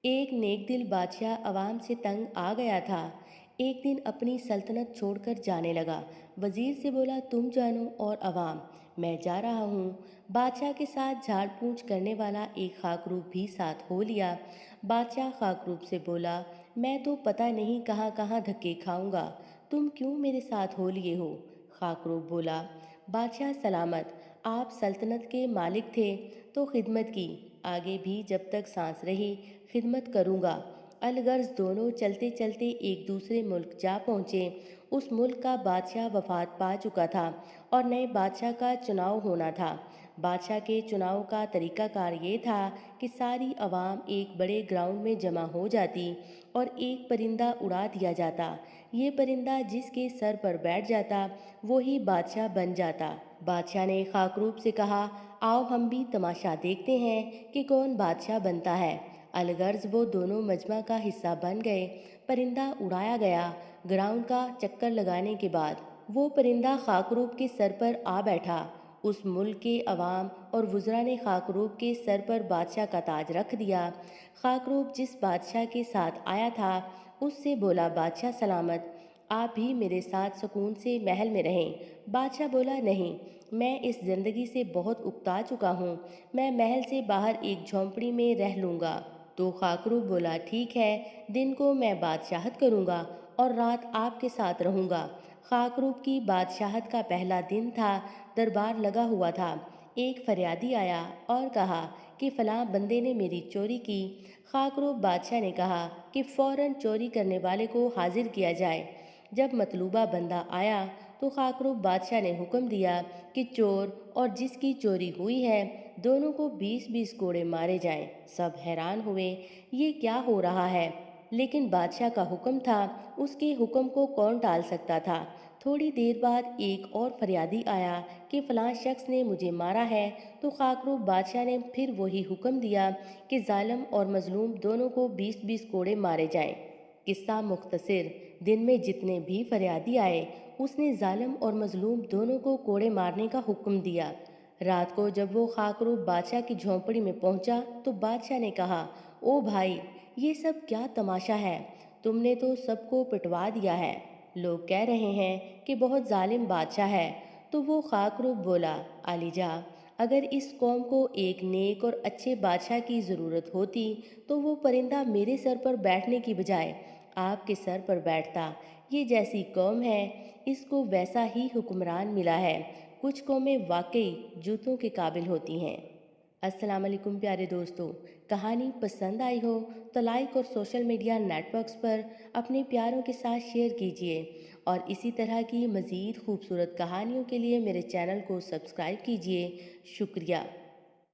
एक नेक दिल बादशाह अवाम से तंग आ गया था। एक दिन अपनी सल्तनत छोड़कर जाने लगा। वजीर से बोला, तुम जानो और अवाम, मैं जा रहा हूँ। बादशाह के साथ झाड़ पूछ करने वाला एक खाकरूब भी साथ हो लिया। बादशाह खाकरूब से बोला, मैं तो पता नहीं कहाँ कहाँ धक्के खाऊंगा, तुम क्यों मेरे साथ हो लिए हो? खाकरूब बोला, बादशाह सलामत, आप सल्तनत के मालिक थे तो खिदमत की, आगे भी जब तक सांस रही खिदमत करूंगा। अलगर्ज दोनों चलते चलते एक दूसरे मुल्क जा पहुँचे। उस मुल्क का बादशाह वफात पा चुका था और नए बादशाह का चुनाव होना था। बादशाह के चुनाव का तरीकाकार ये था कि सारी अवाम एक बड़े ग्राउंड में जमा हो जाती और एक परिंदा उड़ा दिया जाता। ये परिंदा जिसके सर पर बैठ जाता वही बादशाह बन जाता। बादशाह ने खाकरूब से कहा, आओ हम भी तमाशा देखते हैं कि कौन बादशाह बनता है। अलगर्ज वो दोनों मजमा का हिस्सा बन गए। परिंदा उड़ाया गया। ग्राउंड का चक्कर लगाने के बाद वो परिंदा खाकरूब के सर पर आ बैठा। उस मुल्क के अवाम और वुज़रा ने खाकरूब के सर पर बादशाह का ताज रख दिया। खाकरूब जिस बादशाह के साथ आया था उससे बोला, बादशाह सलामत, आप भी मेरे साथ सुकून से महल में रहें। बादशाह बोला, नहीं, मैं इस ज़िंदगी से बहुत उकता चुका हूँ, मैं महल से बाहर एक झोंपड़ी में रह लूँगा। तो खाकरूब बोला, ठीक है, दिन को मैं बादशाहत करूँगा और रात आपके साथ रहूँगा। खाकरूब की बादशाहत का पहला दिन था। दरबार लगा हुआ था। एक फरियादी आया और कहा कि फलां बंदे ने मेरी चोरी की। खाकरूब बादशाह ने कहा कि फ़ौरन चोरी करने वाले को हाजिर किया जाए। जब मतलूबा बंदा आया तो खाकरूब बादशाह ने हुक्म दिया कि चोर और जिसकी चोरी हुई है दोनों को 20-20 कोड़े मारे जाएं। सब हैरान हुए, ये क्या हो रहा है? लेकिन बादशाह का हुक्म था, उसके हुक्म को कौन टाल सकता था। थोड़ी देर बाद एक और फरियादी आया कि फलां शख्स ने मुझे मारा है। तो खाकरूब बादशाह ने फिर वही हुक्म दिया कि जालिम और मजलूम दोनों को 20-20 कोड़े मारे जाएं। किस्सा मुख्तसर, दिन में जितने भी फरियादी आए उसने जालिम और मजलूम दोनों को कोड़े मारने का हुक्म दिया। रात को जब वो खाकरूब बादशाह की झोंपड़ी में पहुंचा तो बादशाह ने कहा, ओ भाई, ये सब क्या तमाशा है? तुमने तो सबको पिटवा दिया है। लोग कह रहे हैं कि बहुत जालिम बादशाह है। तो वो खाकरूब बोला, आलीजा, अगर इस कौम को एक नेक और अच्छे बादशाह की ज़रूरत होती तो वो परिंदा मेरे सर पर बैठने की बजाय आपके सर पर बैठता। ये जैसी कौम है, इसको वैसा ही हुक्मरान मिला है। कुछ कौमें वाकई जूतों के काबिल होती हैं। अस्सलाम वालेकुम प्यारे दोस्तों, कहानी पसंद आई हो तो लाइक और सोशल मीडिया नेटवर्क्स पर अपने प्यारों के साथ शेयर कीजिए और इसी तरह की मज़ीद खूबसूरत कहानियों के लिए मेरे चैनल को सब्सक्राइब कीजिए। शुक्रिया।